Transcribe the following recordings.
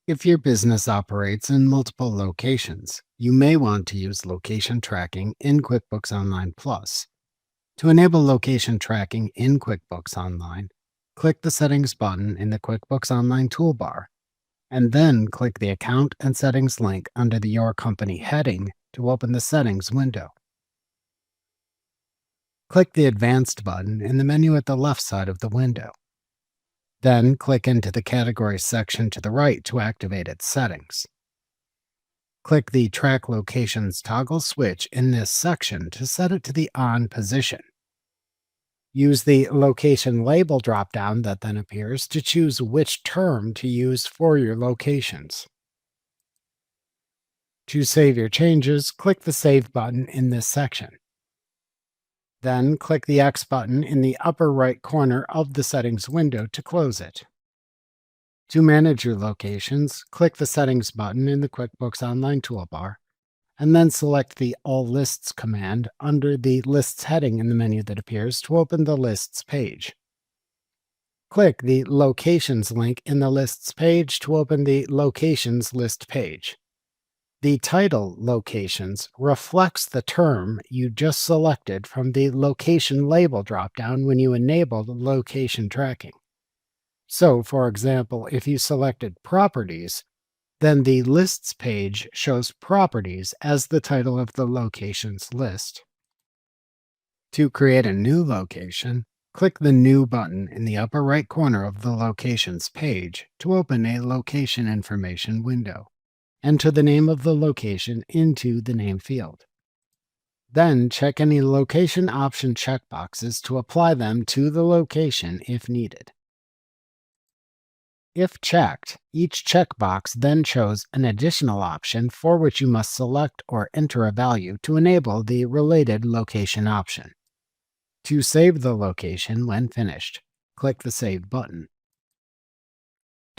If your business operates in multiple locations, you may want to use location tracking in QuickBooks Online Plus. To enable location tracking in QuickBooks Online, click the Settings button in the QuickBooks Online toolbar, and then click the Account and Settings link under the Your Company heading to open the Settings window. Click the Advanced button in the menu at the left side of the window. Then click into the Categories section to the right to activate its settings. Click the Track Locations toggle switch in this section to set it to the On position. Use the Location Label drop-down that then appears to choose which term to use for your locations. To save your changes, click the Save button in this section. Then click the X button in the upper right corner of the Settings window to close it. To manage your locations, click the Settings button in the QuickBooks Online toolbar, and then select the All Lists command under the Lists heading in the menu that appears to open the Lists page. Click the Locations link in the Lists page to open the Locations list page. The title Locations reflects the term you just selected from the Location Label dropdown when you enabled location tracking. So, for example, if you selected Properties, then the Lists page shows Properties as the title of the Locations list. To create a new location, click the New button in the upper right corner of the Locations page to open a Location Information window. Enter the name of the location into the name field. Then check any location option checkboxes to apply them to the location if needed. If checked, each checkbox then shows an additional option for which you must select or enter a value to enable the related location option. To save the location when finished, click the Save button.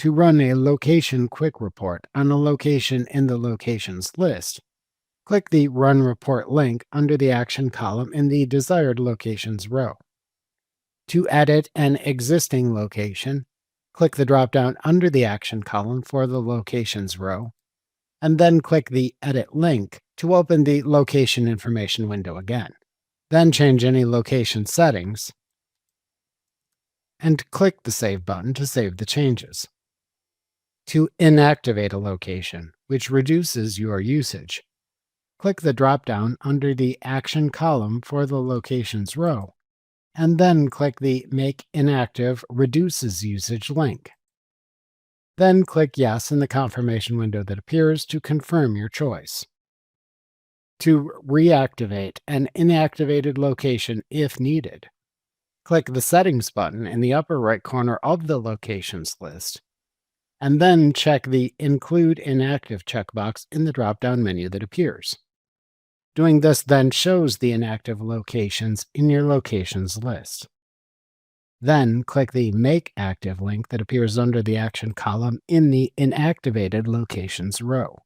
To run a location quick report on a location in the Locations list, click the Run Report link under the Action column in the Desired Locations row. To edit an existing location, click the drop-down under the Action column for the Locations row, and then click the Edit link to open the Location Information window again. Then change any location settings, and click the Save button to save the changes. To inactivate a location, which reduces your usage, click the drop-down under the Action column for the Locations row, and then click the Make Inactive Reduces Usage link. Then click Yes in the confirmation window that appears to confirm your choice. To reactivate an inactivated location if needed, click the Settings button in the upper right corner of the Locations list, and then check the Include Inactive checkbox in the drop-down menu that appears. Doing this then shows the inactive locations in your locations list. Then click the Make Active link that appears under the Action column in the Inactivated Locations row.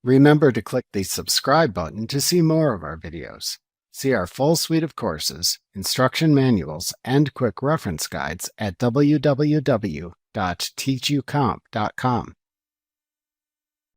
Remember to click the Subscribe button to see more of our videos. See our full suite of courses, instruction manuals, and quick reference guides at www.teachucomp.com.